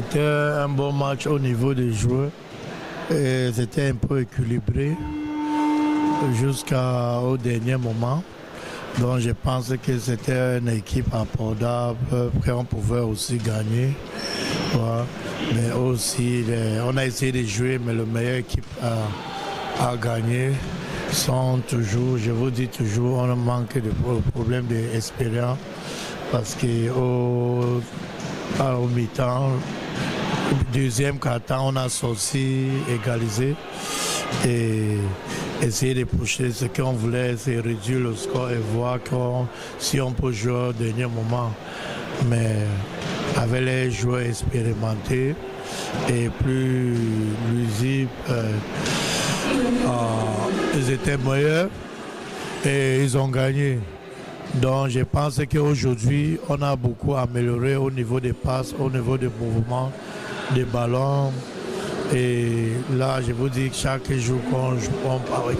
C'était un bon match au niveau des joueurs. Et c'était un peu équilibré jusqu'au dernier moment. Donc je pense que c'était une équipe abordable, qu'on pouvait aussi gagner. Voilà. Mais aussi, on a essayé de jouer, mais la meilleure équipe a gagné. Sont toujours, je vous dis toujours, on manque de problèmes d'expérience parce qu'au mi-temps, deuxième quart-temps, on a sorti, égalisé et essayer de pousser ce qu'on voulait, c'est réduire le score et voir si on peut jouer au dernier moment. Mais avec les joueurs expérimentés et plus lusibles, ils étaient meilleurs et ils ont gagné. Donc je pense qu'aujourd'hui, on a beaucoup amélioré au niveau des passes, au niveau des mouvements, des ballons. Et là, je vous dis que chaque jour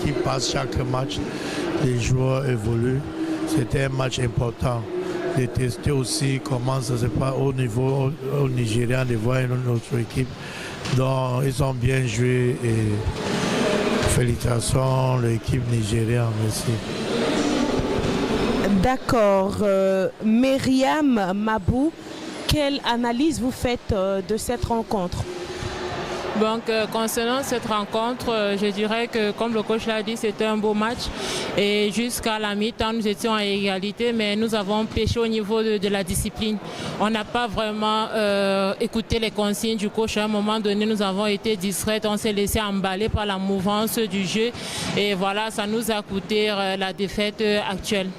qui passe, chaque match, les joueurs évoluent. C'était un match important. De tester aussi comment ça se passe au niveau au Nigeria, de voir notre équipe. Donc, ils ont bien joué et félicitations l'équipe nigérienne. Merci. D'accord. Myriam Mabou, quelle analyse vous faites de cette rencontre? Donc, concernant cette rencontre, je dirais que, comme le coach l'a dit, c'était un beau match. Et jusqu'à la mi-temps, nous étions à égalité, mais nous avons péché au niveau de la discipline. On n'a pas vraiment écouté les consignes du coach. À un moment donné, nous avons été distraits. On s'est laissé emballer par la mouvance du jeu. Et voilà, ça nous a coûté la défaite actuelle.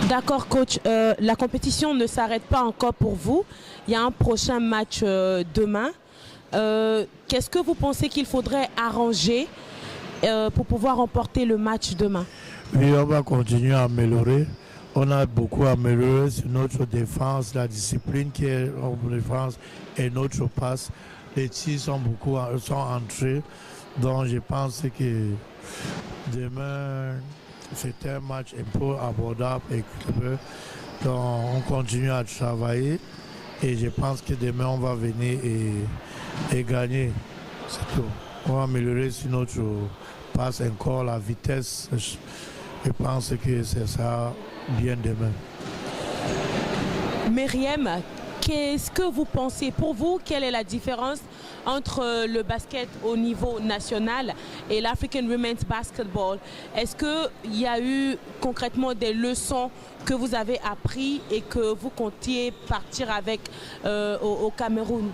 D'accord, coach. La compétition ne s'arrête pas encore pour vous. Il y a un prochain match demain. Qu'est-ce que vous pensez qu'il faudrait arranger pour pouvoir remporter le match demain? Oui, on va continuer à améliorer. On a beaucoup amélioré sur notre défense, la discipline qui est en défense et notre passe. Les tirs sont entrés. Donc je pense que demain, c'est un match un peu abordable et équilibré. Donc on continue à travailler et je pense que demain on va venir et gagner. C'est tout. On va améliorer sur notre passe encore, la vitesse. Je pense que c'est ça bien demain. Myriam, qu'est-ce que vous pensez? Pour vous, quelle est la différence entre le basket au niveau national et l'African Women's Basketball? Est-ce qu'il y a eu concrètement des leçons que vous avez apprises et que vous comptiez partir avec au Cameroun?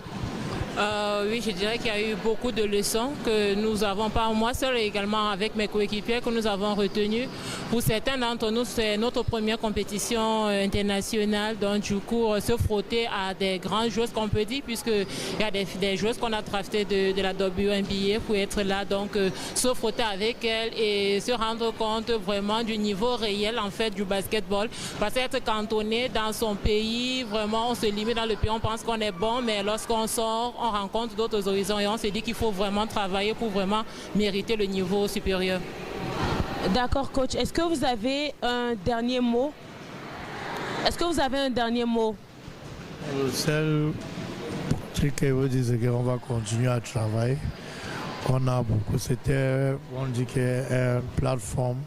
Oui, je dirais qu'il y a eu beaucoup de leçons que nous avons, pas moi seul, et également avec mes coéquipiers, que nous avons retenues. Pour certains d'entre nous, c'est notre première compétition internationale. Donc, du coup, se frotter à des grandes joueuses qu'on peut dire, puisqu'il y a des joueuses qu'on a draftées de la WNBA pour être là. Donc, se frotter avec elles et se rendre compte vraiment du niveau réel, en fait, du basketball. Parce qu'être cantonné dans son pays, vraiment, on se limite dans le pays, on pense qu'on est bon, mais lorsqu'on sort, on rencontre d'autres horizons et on se dit qu'il faut vraiment travailler pour vraiment mériter le niveau supérieur. D'accord, coach. Est-ce que vous avez un dernier mot? Est-ce que vous avez un dernier mot? Le seul truc que je veux dire, c'est qu'on va continuer à travailler. On a beaucoup, on dit qu'il y a une plateforme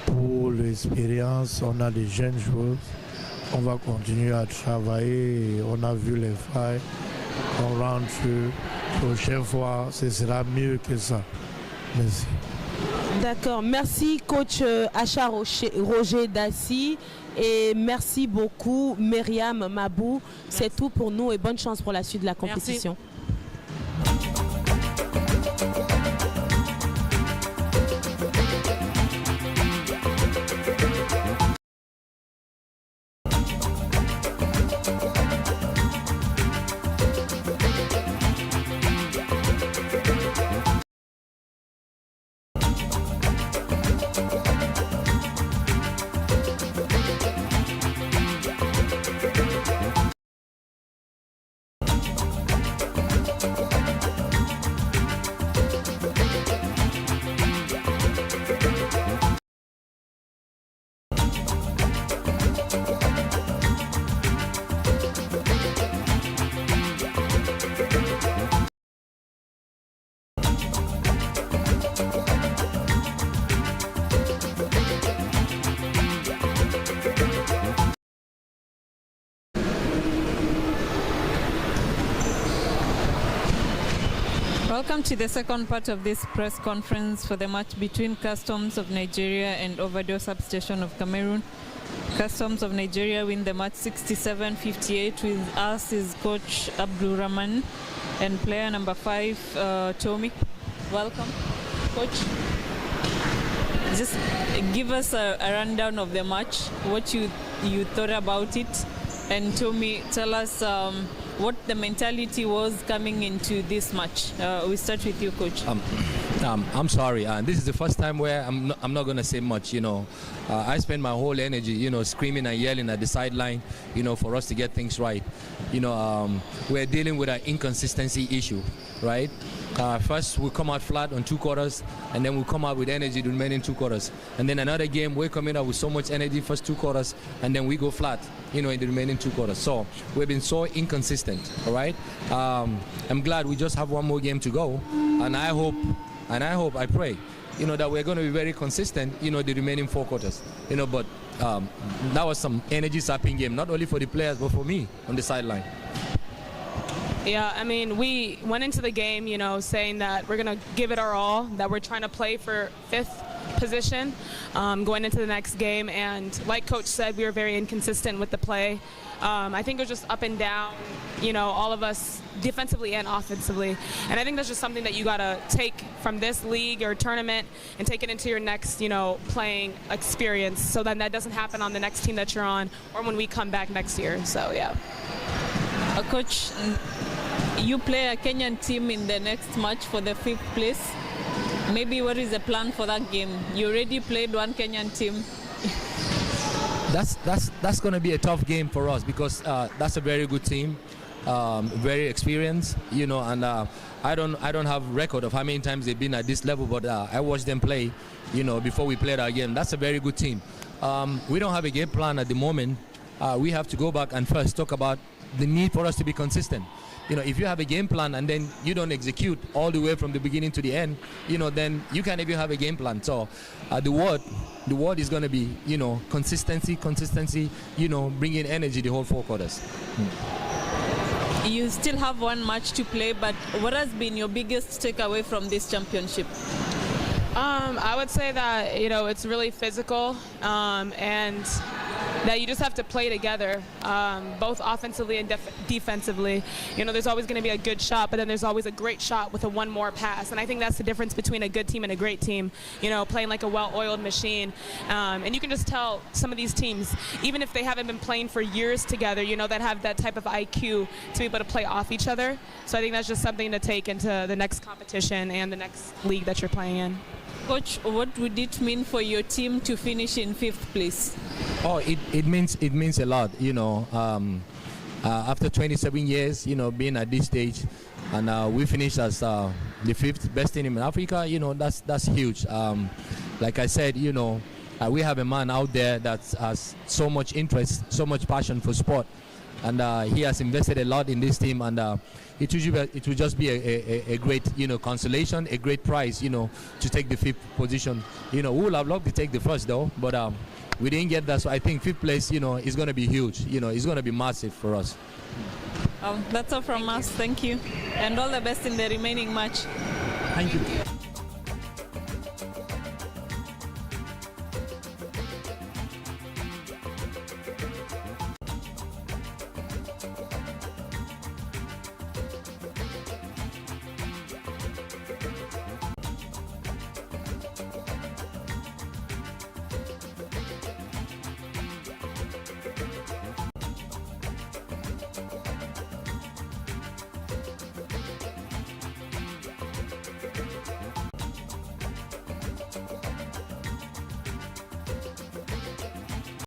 pour l'expérience. On a des jeunes joueurs. On va continuer à travailler. On a vu les failles. On rentre. Prochaine fois, ce sera mieux que ça. Merci. D'accord. Merci, coach Acha Roger Dassi. Et merci beaucoup, Myriam Mabou. C'est tout pour nous et bonne chance pour la suite de la compétition. Merci. Welcome to the second part of this press conference for the match between Customs of Nigeria and Overdose Substation of Cameroon. Customs of Nigeria win the match 67-58. With us is Coach Abdul Rahman and player number 5, Tommy. Welcome, Coach. Just give us a rundown of the match, what you thought about it, and Tommy, tell us what the mentality was coming into this match. We start with you, Coach. I'm sorry. This is the first time where I'm not going to say much. I spend my whole energy, screaming and yelling at the sideline, for us to get things right. We're dealing with an inconsistency issue, right? First, we come out flat on 2 quarters, and then we come out with energy the remaining 2 quarters. And then another game, we're coming out with so much energy first 2 quarters, and then we go flat, in the remaining 2 quarters. So we've been so inconsistent, all right? I'm glad we just have one more game to go, and I pray, that we're going to be very consistent, the remaining 4 quarters, but that was some energy-sapping game, not only for the players, but for me on the sideline. Yeah, I mean, we went into the game, saying that we're going to give it our all, that we're trying to play for 5th position going into the next game. And like Coach said, we were very inconsistent with the play. I think it was just up and down, all of us defensively and offensively. And I think that's just something that you got to take from this league or tournament and take it into your next, playing experience, so then that doesn't happen on the next team that you're on or when we come back next year. So, yeah. Coach, you play a Kenyan team in the next match for the 5th place. Maybe what is the plan for that game? You already played one Kenyan team. That's going to be a tough game for us because that's a very good team, very experienced, and I don't have record of how many times they've been at this level, but I watched them play, before we played our game. That's a very good team. We don't have a game plan at the moment. We have to go back and first talk about the need for us to be consistent. If you have a game plan and then you don't execute all the way from the beginning to the end, then you can't even have a game plan. So the word is going to be, consistency, bringing energy the whole 4 quarters. You still have one match to play, but what has been your biggest takeaway from this championship? I would say that, it's really physical and that you just have to play together, both offensively and defensively. There's always going to be a good shot, but then there's always a great shot with a one more pass. And I think that's the difference between a good team and a great team, playing like a well-oiled machine. And you can just tell some of these teams, even if they haven't been playing for years together, that have that type of IQ to be able to play off each other. So I think that's just something to take into the next competition and the next league that you're playing in. Coach, what would it mean for your team to finish in 5th place? Oh, it means a lot, after 27 years, being at this stage, and we finished as the 5th best team in Africa, that's huge. Like I said, we have a man out there that has so much interest, so much passion for sport, and he has invested a lot in this team, and it will just be a great, consolation, a great prize, to take the 5th position. We would have loved to take the 1st though, but we didn't get that. So I think 5th place, is going to be huge. It's going to be massive for us. That's all from us. Thank you, and all the best in the remaining match. Thank you.